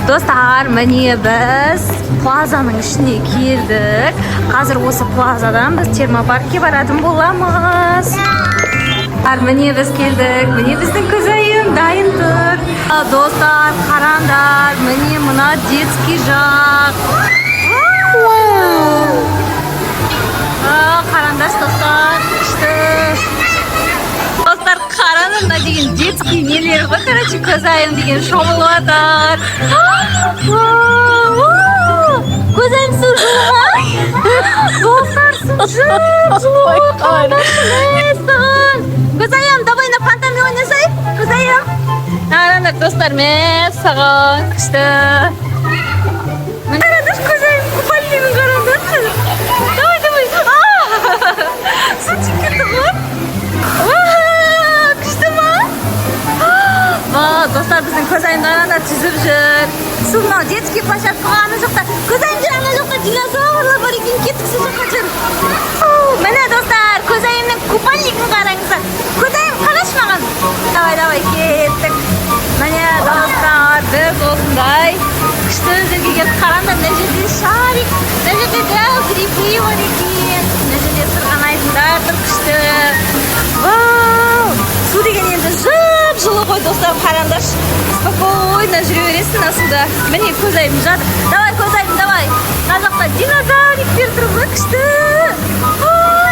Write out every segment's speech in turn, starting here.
Dostlar, mine biz plazanın içine girdik. Hazır осы plazadan biz termoparkka boradigan bo'lamiz. Mine biz keldik. Mine bizning ko'zayim dayın tur. Dostlar, qaranglar, mine buna детский жақ. Qaranglar dostlar, işte. Dostlar, qaranglar degan детский neler bor, короче, ko'zayim degan shomulotar. Ko'zayim suvjuma. Dostlar, suvjuma. Ko'zayim, давай на фантами o'ynasaylik. Ko'zayim. Qaranglar dostlar, men sog'on qishda. Qaranglar ko'zayim, kupalligini qaranglar. Давай, давай. Suv ketdi. Dostlar, bizning ko'zayim qaranglar chizib yur. Suvni детский площадка ana yoqda. Ko'zayim ana yoqda dinozavrlar bor ekan, ketdik shu yoqqa jir. Mana dostlar, ko'zayimning kupalligini qaranglar. Ko'zayim qarashmagan. Давай, давай, ketdik. Mana dostlar, biz o'shanday qishda o'zingizga qaranglar, najida sharik, najida gripli bor ekan. Najida sirg'anaydilar qishda. Vau! Suv degan endi жылы ғой достар, қараңдар, спокойно жүре бересің суда. Міне көзайым жатыр. Давай көзайым, давай. Мына жақта динозавриктер тұр ғой, күшті.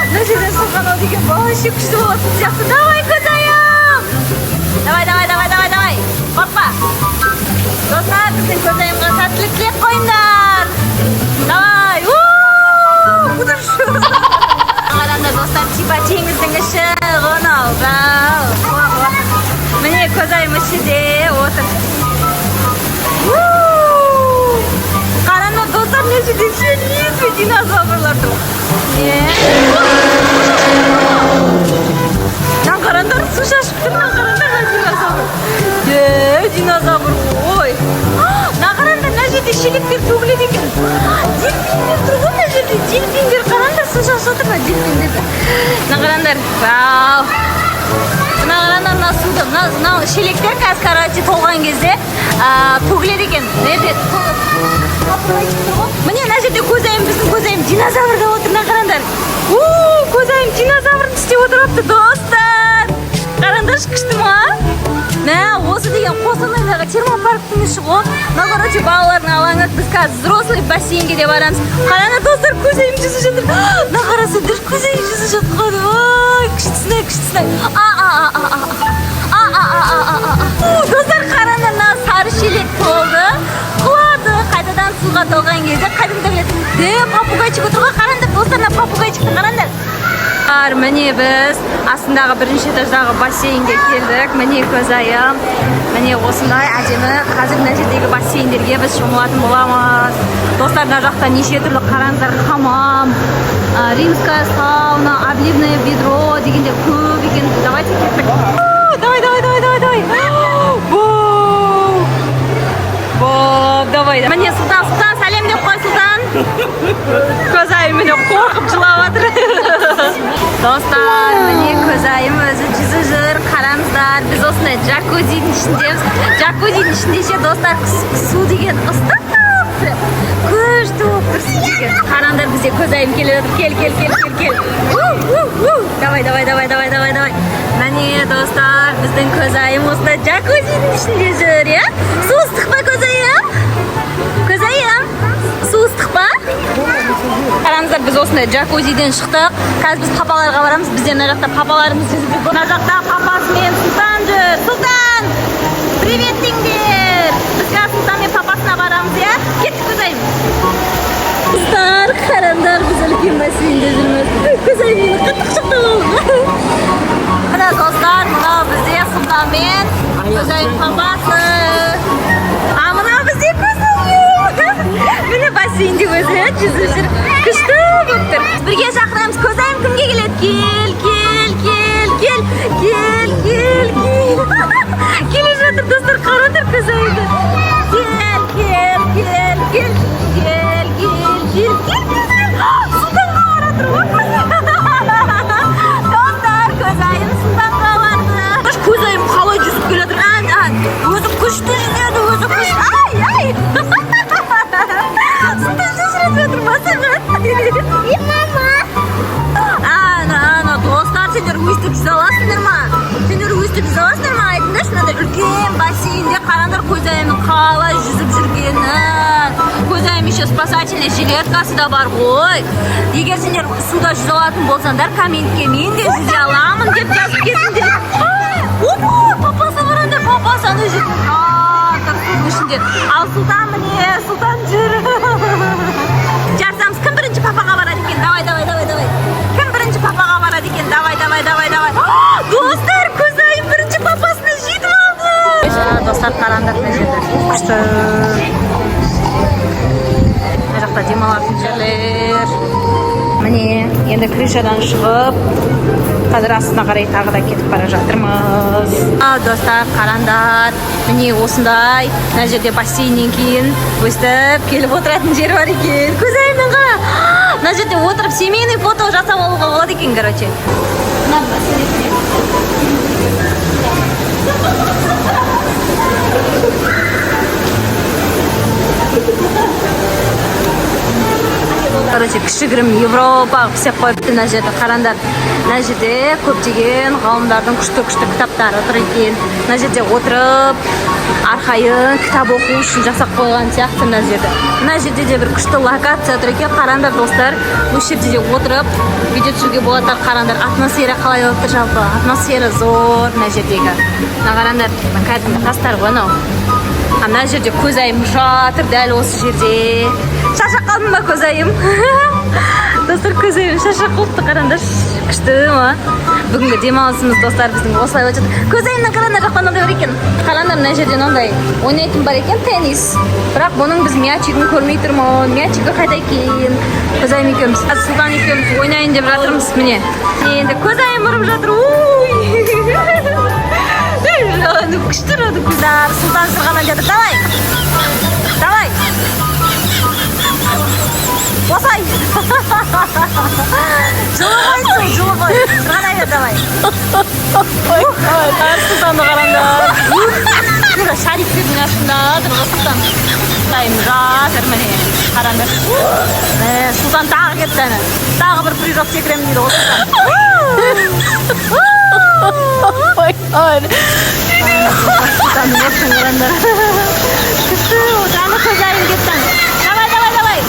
Мына жерден сырғанау деген вообще күшті болатын сияқты. Давай көзайым. Давай, давай, давай, давай, давай. Hoppa. Достар, біздің көзайымға сәттілік тілеп қойыңдар. Давай. Қараңдар достар, типа теңіздің іші ғынауға. Mine ko'zayim ishida o'tir. Qaranglar do'stlar, nechida shelli dinozavrlar tur. Nan qaranglar, suv shashib turgan, qaranglar dinozavr. Dinozavr qo'y. Nan qaranglar, nechida shelliklar to'g'ilib ekan. Delfinlar turgan, nechida delfinlar qaranglar, suv shashib turgan delfinlar. Nan qaranglar. Vau. Мына суда, мына шелектер қазір, короче, толған кезде төгіледі екен. Міне мына жерде көзайым, біздің көзайым динозаврда отыр, мына қараңдар. Көзайым динозаврды істеп отырыпты, достар. Қараңдаршы, күшті ма? Мә, осы деген Қостанайдағы термопарктің іші ғой. Мына, короче, балалардың алаңы, біз қазір взрослый бассейнге де барамыз. Қараңдар, достар, көзайым жүзіп жатыр. Мына қарасаңдар, көзайым жүзіп жатқан. Ой, күштісіне, күштісіне. Достар, қараңдар, мына сары шелек толды. Құлады, қайтадан суға толған кезде қайтадан төгіледі. Попугайчик отыр ғой, қараңдар, достар, мына попугайчикті қараңдар. Міне біз астындағы бірінші этаждағы бассейнге келдік. Міне көзайым. Міне осындай әдемі қазір мына жердегі бассейндерге біз шомылатын боламыз. Достар, мына жақта неше түрлі қараңдар, хамам, римская сауна, обливное ведро дегенде көп екен. Давайте кеттік. Давай, давай, давай, давай, давай. Давай. Міне Сұлтан, сәлем деп қой, Сұлтан. Көзайым міне қорқып жылап жатыр. Достар, міне көзайым өзі жүзіп жүр, қараңыздар. Біз осындай джакузидің ішіндеміз. Джакузидің ішінде ше, достар, су деген ыстық. Күшті болып тұр су деген. Қараңдар, бізде көзайым келіп жатыр. Кел. Давай, давай, давай, давай, давай, давай. Міне достар, біздің көзайым осындай джакузидің ішінде жүр, е? Су ыстық па көзайым? Көзайым, су ыстық па? Қараңыздар, біз осындай джакузиден шықтық. Қазір біз папаларға барамыз. Бізде мына жақта папаларымыз жүзіп жүр. Мына жақта папасы мен Сұлтан жүр. Сұлтан, привет деңдер. Біз қазір Сұлтан мен папасына барамыз, е? Кеттік көзайым. Қыздар, қараңдар, біз үлкен бассейнде жүрміз. Көзайым мені қатты құшақтап алды. Мына достар, мына бізде Сұлтан мен көзайым папасы. Мына бізде көзайым. Міне бассейнде өзі жүзіп жүр. Күшті болып тұр. Бірге шақырамыз. Көзайым кімге келеді? Кел. Келе жатыр, достар, қараңдар көзайымды. Кел. Сұлтанға баратыр ғой. Достар, көзайым Сұлтанға барды. Көзайым қалай жүзіп келе жатыр? Өзі күшті жүзеді, өзі күшті. Ай! күшті жазасыздар ма айтыңдаршы, мынандай үлкен бассейнде қараңдар көзайымның қалай жүзіп жүргенін. Көзайым еще спасательный жилеткасы да бар ғой. Егер сендер суда жүзе алатын болсаңдар, комментке мен де жүзе аламын деп жазып кетіңдер. Опа, папасы барандар, папасы ана жерде жатыр судың ішінде. Ал Сұлтан міне, Сұлтан жүр. Жарсамыз, кім бірінші папаға барады екен? Давай. Кім бірінші папаға барады екен? Давай. Достар, көзайым бірінші папасына жетіп алды. Достар, қараңдар мына жерде. Күшті. Мына жақта демалатын жерлер. Міне, енді крышадан шығып, қазір астына қарай тағы да кетіп бара жатырмыз. Достар, қараңдар. Міне осындай, мына жерде бассейннен кейін өстіп келіп отыратын жер бар екен. Көзайымның қара. Мына жерде отырып семейный фото жасап алуға болады екен, короче. Короче, кішігірім Европа қысып қойыпты мына жерде. Қараңдар, мына жерде көптеген ғалымдардың күшті кітаптары отыр екен. Мына жерде отырып, арқайын кітап оқу үшін жасап қойған сияқты мына жерде. Мына жерде де бір күшті локация отыр екен. Қараңдар достар, осы жерде де отырып, видео түсіруге болады. Қараңдар, атмосфера қалай отыр жалпы. Атмосфера зор мына жердегі. Мына қараңдар, кәдімгі тастар ғой анау. Мына жерде көзайым жатыр дәл осы жерде. Шашақ қалдым ба көзайым? Достар, көзайым шашақ қалыпты, қараңдар. Күшті ма? Бүгінгі демалысымыз достар біздің осылай өтеді. Көзайымның қараңдар жақтан мынандай бар екен. Қараңдар, мына жерде мынандай ойнайтын бар екен, теннис. Бірақ бұның біз мячигін көрмей тұрмыз. Мячигі қайда екен? Көзайым екеуміз, Сұлтан екеуміз ойнайын деп жатырмыз. Міне. Енді көзайым ұрып жатыр. Күшті ұрады қыздар. Сұлтан сырғанап жатыр. Давай. Осай! Жылы ғой. Сырғанай бер, давай. Сұлтанды қараңдар. Шариктердің астында тұрғы Сұлтан. Сұлтайым жатыр міне. Қараңдар. Сұлтан тағы кетті әні. Тағы бір прыжок секіремін дейді ғой Сұлтан. Сұлтанды еттің қараңдар. Күшті, тағы көзайым кеттің. Давай.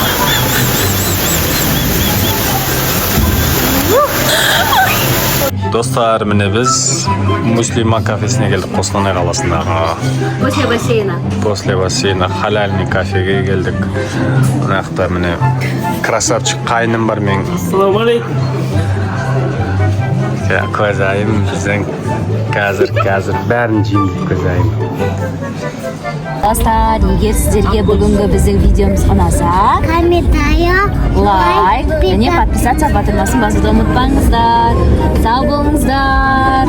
Достар, міне біз Муслима кафесіне келдік, Қостанай қаласындағы. После бассейна халяльный кафеге келдік. Мына жақта міне красавчик қайным бар мен. Ассалаумағалейкум. Көзайым біздің қазір бәрін жейміз көзайым. Достар, егер сіздерге бүгінгі біздің видеомыз ұнаса, комментарий, лайк, және подписаться батырмасын басуды ұмытпаңыздар. Сау болыңыздар.